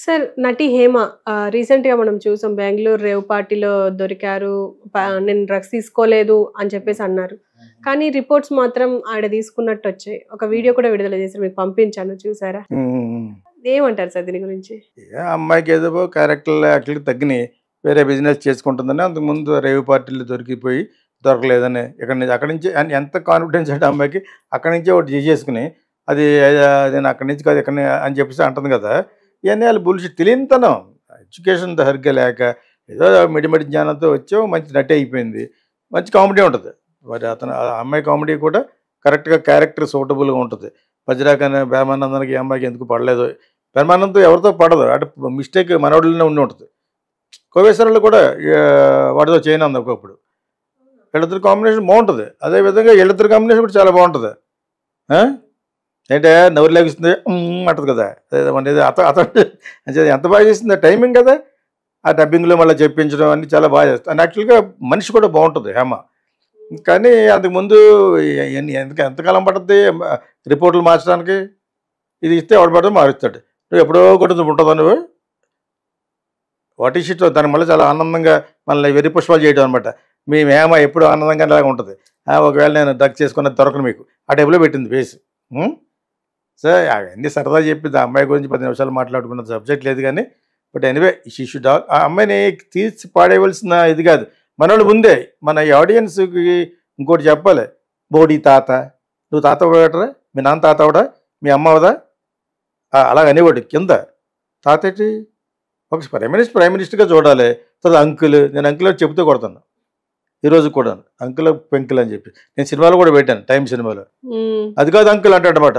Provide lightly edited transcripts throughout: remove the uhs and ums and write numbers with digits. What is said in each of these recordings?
Sir నటి హేమ రీసెంట్‌గా మనం చూసాం. బెంగుళూరు రేవ్ పార్టీలో దొరికారు. నేను డ్రగ్స్ తీసుకోలేదు అని చెప్పేసి అన్నారు. కానీ రిపోర్ట్స్ మాత్రం ఆవిడ తీసుకున్నట్టొచ్చాయి. ఒక వీడియో కూడా విడుదల చేశారు. మీకు పంపించాను చూసారా? ఏమంటారు సార్ దీని గురించి? అమ్మాయికి ఏదో క్యారెక్టర్లు యాక్చువల్గా తగ్గినాయి. వేరే బిజినెస్ చేసుకుంటుందని అంతకుముందు రేవ్ పార్టీలు దొరికిపోయి దొరకలేదని అక్కడి నుంచి ఎంత కాన్ఫిడెన్స్ అంటే అమ్మాయికి అక్కడి నుంచే ఒకటి చేసేసుకుని అది నేను అక్కడి నుంచి కాదు ఎక్కడి అని చెప్పేసి అంటుంది కదా. ఇవన్నీ వాళ్ళు బుల్షిట్ తెలియనితనం, ఎడ్యుకేషన్ సరిగ్గా లేక ఏదో మిడిమిడి జ్ఞానంతో వచ్చావు, మంచి నటి అయిపోయింది, మంచి కామెడీ ఉంటుంది. మరి ఆ అమ్మాయి కామెడీ కూడా కరెక్ట్గా క్యారెక్టర్ సూటబుల్గా ఉంటుంది. వజ్రాకనే బ్రహ్మానందానికి ఈ అమ్మాయికి ఎందుకు పడలేదు, బ్రహ్మానందంతో ఎవరితో పడదు, అంటే మిస్టేక్ మనోడిలోనే ఉండి ఉంటుంది. కోవేశ్వరంలో కూడా వాడితో చేయను అంది ఒకప్పుడు. వీళ్ళిద్దరు కాంబినేషన్ బాగుంటుంది. అదేవిధంగా వీళ్ళిద్దరు కాంబినేషన్ కూడా చాలా బాగుంటుంది. ఏంటే నవ్వు లేగిస్తుంది అంటది కదా, అనేది అతను ఎంత బాగా చేస్తుంది టైమింగ్ కదా. ఆ డబ్బింగ్లో మళ్ళీ చెప్పించడం అన్నీ చాలా బాగా చేస్తాను. యాక్చువల్గా మనిషి కూడా బాగుంటుంది హేమ. కానీ అంతకుముందు ఎంతకాలం పడుతుంది రిపోర్ట్లు మార్చడానికి? ఇది ఇస్తే ఎవడు పడితే మారుస్తాడు. నువ్వు ఎప్పుడో కొట్టు ఉంటుందా నువ్వు? వాట్ ఈ షిట్ దాని మళ్ళీ చాలా ఆనందంగా మళ్ళీ వెర్రి పుష్పాలు చేయడం అనమాట. మీ హేమ ఎప్పుడు ఆనందంగా అలాగా ఉంటుంది. ఒకవేళ నేను డ్రగ్స్ చేసుకున్నది దొరకను మీకు ఆ టైంలో పెట్టింది ఫేస్. సో అవన్నీ సరదా చెప్పింది. ఆ అమ్మాయి గురించి 10 నిమిషాలు మాట్లాడుకున్న సబ్జెక్ట్ లేదు కానీ, బట్ ఎనీవే షీ షుడ్ ఆ అమ్మాయిని తీసి పాడేయవలసిన ఇది కాదు. మనోళ్ళు ముందే మన ఈ ఆడియన్స్కి ఇంకోటి చెప్పాలి. బోడీ తాత, నువ్వు తాత అవడరా, మీ నాన్న తాత అవడా, మీ అమ్మ అవదా, అలాగ అనేవాడు కింద. తాత ఏంటి? ఒక ప్రైమ్ మినిస్టర్గా చూడాలి. తర్వాత అంకుల్, నేను అంకుల్ చెబుతూ కొడతాను ఈరోజు కూడా, అంకుల్ పెంకుల్ అని చెప్పి. నేను సినిమాలో కూడా పెట్టాను, టైం సినిమాలో. అది కాదు అంకుల్ అంటాడనమాట.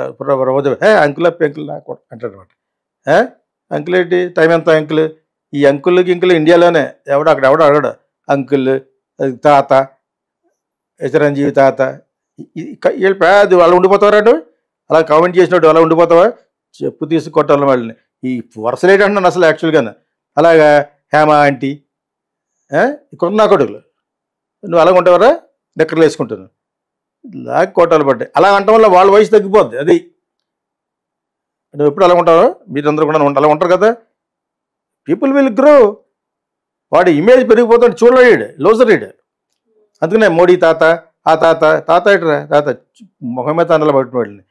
రోజు అంకుల్ పెంకుల్ అంటాడనమాట. అంకుల్ ఏంటి, టైం ఎంత అంకుల్? ఈ అంకుల్కి ఇంకుల్ ఇండియాలోనే అక్కడ ఎవడో అడగడు అంకుల్, తాత, చిరంజీవి తాత. వీళ్ళు పెద్ద వాళ్ళు ఉండిపోతావాడు, అలా కామెంట్ చేసినట్టు అలా ఉండిపోతావా? చెప్పు తీసి కొట్టాలి వాళ్ళని. ఈ వరుసలేటి అంటున్నాను అసలు యాక్చువల్గానే. అలాగా హేమ ఆంటీ, ఇక్కడ నా కొడుకులు నువ్వు అలాగ ఉంటావరా, నిక్కర్లు వేసుకుంటాను, లాగా కోటాలు పడ్డాయి. అలా అంటం వల్ల వాళ్ళ వయసు తగ్గిపోద్ది. అది నువ్వు ఎప్పుడు అలా ఉంటావో మీరందరూ కూడా అలా ఉంటారు కదా. People will grow. వాడి ఇమేజ్ పెరిగిపోతాడు, చూడలేడు, లోజర్ రీడ్. అందుకనే మోడీ తాత, ఆ తాత, తాత ఏంటరా తాత, మొహమే తానలో పట్టిన వాళ్ళని.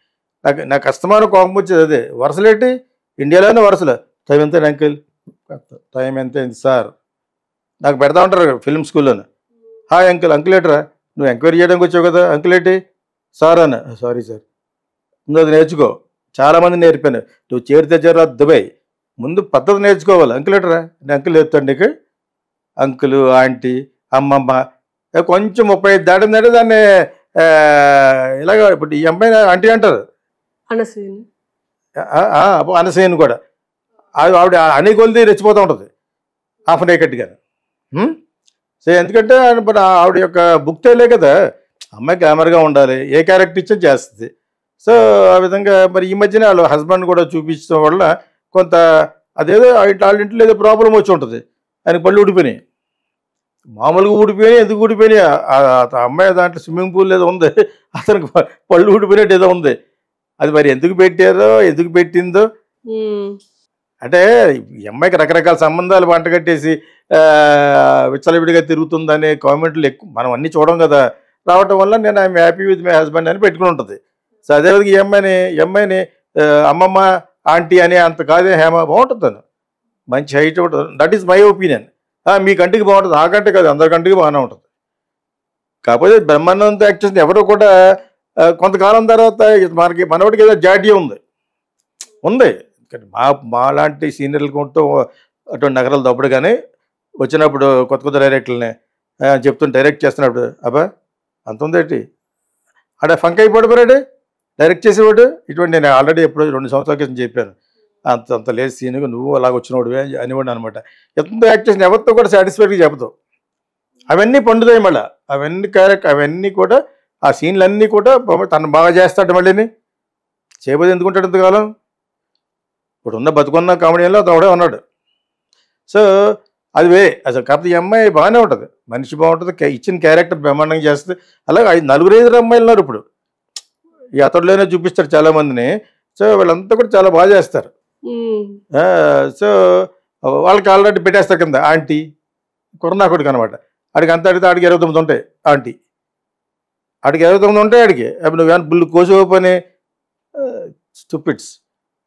నాకు అస్తమానం కోపం వచ్చేది అదే. వరుసలేంటి ఇండియాలోనే వరుసలు. టైం ఎంత అంకిల్, టైం ఎంత సార్, నాకు పెడతా ఉంటారు ఫిల్మ్ స్కూల్లోనే. హాయ్ అంకుల్, అంకుల్ ఏంటరా, నువ్వు ఎంక్వైరీ చేయడానికి వచ్చావు కదా, అంకుల్ ఏంటి సార్ అన్న. సారీ సార్, ముందు అది నేర్చుకో. చాలామంది నేర్పాను, నువ్వు చేరితే చేరా దుబాయ్, ముందు పద్ధతి నేర్చుకోవాలి. అంకుల్ ఏంటరా, నేను అంకుల్ చెప్తాను నీకు. అంకులు, ఆంటీ, అమ్మమ్మ, కొంచెం 35 దాటిందంటే దాన్ని ఇలాగ. ఇప్పుడు ఈ అమ్మాయి ఆంటీ అంటారు, అనసూయని కూడా. ఆవిడ అనే కొలిది రెచ్చిపోతూ ఉంటుంది హాఫ్ నేకెట్గా. సో ఎందుకంటే ఆవిడ యొక్క బుక్ తేలే కదా. అమ్మాయి గ్లామర్గా ఉండాలి, ఏ క్యారెక్టర్ ఇచ్చా చేస్తుంది. సో ఆ విధంగా మరి ఈ మధ్యన వాళ్ళ హస్బెండ్ కూడా చూపించడం వల్ల కొంత అదేదో వాళ్ళ ఇంట్లో ఏదో ప్రాబ్లం వచ్చి ఉంటుంది. ఆయనకి పళ్ళు ఊడిపోయినాయి, మామూలుగా ఊడిపోయినాయి. ఎందుకు ఊడిపోయినాయి? అమ్మాయి దాంట్లో స్విమ్మింగ్ పూల్ ఏదో ఉంది, అతనికి పళ్ళు ఊడిపోయినట్టు ఏదో ఉంది. అది మరి ఎందుకు పెట్టారో, ఎందుకు పెట్టిందో. అంటే ఈ అమ్మాయికి రకరకాల సంబంధాలు వంట కట్టేసి విచ్చలవిడిగా తిరుగుతుందనే కామెంట్లు ఎక్కువ మనం అన్నీ చూడం కదా. రావటం వల్ల నేను I'm happy with my husband అని పెట్టుకుని ఉంటుంది. సో అదేవిధంగా ఈ అమ్మాయిని అమ్మమ్మ, ఆంటీ అనే అంత కాదే హేమ బాగుంటుంది. తను మంచి హైట్ ఉంటుంది. That is my opinion. మీ కంటికి బాగుంటుంది, ఆ కంటే కాదు అందరి కంటికి బాగానే ఉంటుంది. కాకపోతే బ్రహ్మానందంతో యాక్ట్ చేసిన ఎవరో కూడా కొంతకాలం తర్వాత మనోడికి ఏదో జాడ్యం ఉంది. మా లాంటి సీనియర్లు కొంటూ అటువంటి నగరాలు దప్పుడు కానీ వచ్చినప్పుడు కొత్త డైరెక్టర్లని చెప్తున్న డైరెక్ట్ చేస్తున్నప్పుడు అబ్బా అంత ఉందేంటి, ఆడ ఫంక్ అయిపోయాడు డైరెక్ట్ చేసేవాడు. ఇటువంటి నేను ఆల్రెడీ ఎప్పుడు 2 సంవత్సరాల క్రితం చెప్పాను. అంత లేదు సీన్గా నువ్వు అలాగ వచ్చినవాడు అనేవాడు అనమాట. ఎంత యాక్ట్ చేసిన ఎవరితో కూడా సాటిస్ఫైడ్గా చెబుతావు. అవన్నీ పండుతాయి మళ్ళీ. అవన్నీ కూడా ఆ సీన్లన్నీ కూడా తను బాగా చేస్తాడు. మళ్ళీని చేయబోదు ఎందుకుంటాడు ఇంతకాలం. ఇప్పుడు ఉన్న బతుకున్న కామెడీలో అతడే ఉన్నాడు. సో అది అసలు కాకపోతే ఈ అమ్మాయి బాగానే ఉంటుంది, మనిషి బాగుంటుంది, ఇచ్చిన క్యారెక్టర్ బ్రహ్మాండంగా చేస్తుంది. అలాగే 4-5 అమ్మాయిలు ఉన్నారు ఇప్పుడు. ఈ అతడులోనే చూపిస్తారు చాలామందిని. సో వీళ్ళంతా కూడా చాలా బాగా చేస్తారు. సో వాళ్ళకి ఆల్రెడీ పెట్టేస్తారు కింద ఆంటీ కొరనా కొడుకు అనమాట. ఆడికి అంత అడిగితే ఆడికి 29 ఉంటాయి ఆంటీ. ఆడికి 29 ఉంటాయి ఆడికి. అప్పుడు నువ్వు ఏమైనా బుల్లు కోసిపోని స్టూపిడ్స్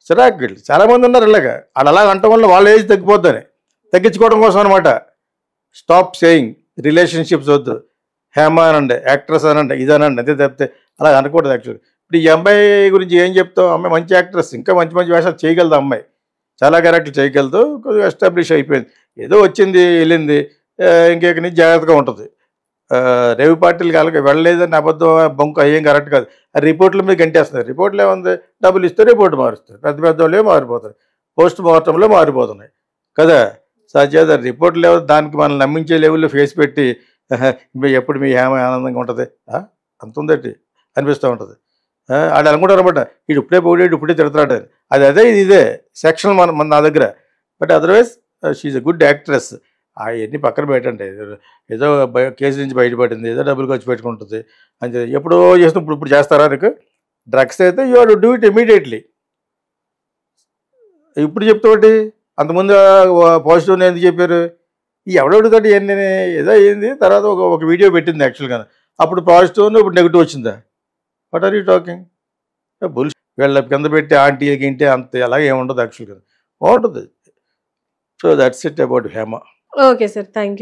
చిరాకులు చాలామంది ఉన్నారు ఇలాగా. వాళ్ళు అలా అనటం వల్ల వాళ్ళ ఏజ్ తగ్గిపోద్దని తగ్గించుకోవడం కోసం అనమాట. స్టాప్ సేయింగ్ రిలేషన్షిప్స్ వద్దు, హేమ అనండి, యాక్ట్రెస్ అనండి, ఇదనండి, అంతే తప్పితే అలా అనకూడదు. యాక్చువల్లీ ఇప్పుడు ఈ అమ్మాయి గురించి ఏం చెప్తావు? అమ్మాయి మంచి యాక్ట్రెస్, ఇంకా మంచి మంచి వేషాలు చేయగలదు అమ్మాయి, చాలా క్యారెక్టర్లు చేయగలదు, కొద్దిగా ఎస్టాబ్లిష్ అయిపోయింది, ఏదో వచ్చింది వెళ్ళింది, ఇంకెక్కడి నుంచి జాగ్రత్తగా ఉంటుంది. రేవు పార్టీలు కాలకి వెళ్ళలేదని అబద్ధం బొంకు అయ్యేం కరెక్ట్ కాదు. ఆ రిపోర్ట్ల మీద గంటేస్తున్నారు. రిపోర్ట్లు ఏముంది, డబ్బులు ఇస్తే రిపోర్ట్ మారుస్తారు, పెద్ద పెద్ద వాళ్ళే మారిపోతారు, పోస్ట్ మార్టంలో మారిపోతున్నాయి కదా. సచేత రిపోర్ట్లు ఏమో దానికి మనం నమ్మించే లెవెల్లో ఫేస్ పెట్టి ఎప్పుడు మీ హేమ ఆనందంగా ఉంటుంది అంత ఉందటి అనిపిస్తూ ఉంటుంది. వాళ్ళు అనుకుంటారు అనమాట, ఇటు ఇప్పుడే పోయాడు ఇప్పుడే తిడతాడు అని. అది అదే ఇది ఇదే సెక్షన్ మన నా దగ్గర. But otherwise she a good actress. అవన్నీ పక్కన పెట్టండి. ఏదో కేసు నుంచి బయటపడింది, ఏదో డబ్బులు ఖర్చు పెట్టుకుంటుంది అని ఎప్పుడో చేస్తూ ఇప్పుడు చేస్తారా నీకు? డ్రగ్స్ అయితే you are to do it immediately. ఇప్పుడు చెప్తాబట్టి అంతకుముందు పాజిటివ్ ఎందుకు చెప్పారు? ఈ ఎవడెవడుతాడు ఇవన్నీ ఏదో అయ్యింది. తర్వాత ఒక వీడియో పెట్టింది యాక్చువల్గా, అప్పుడు పాజిటివ్ ఇప్పుడు నెగిటివ్ వచ్చిందా? What are you talking? బుల్ వీళ్ళ కింద పెట్టి ఆంటీ గింటే అంత అలాగే ఏముండదు యాక్చువల్గా, బాగుంటుంది. So that's it about Hema. Okay sir, thank you.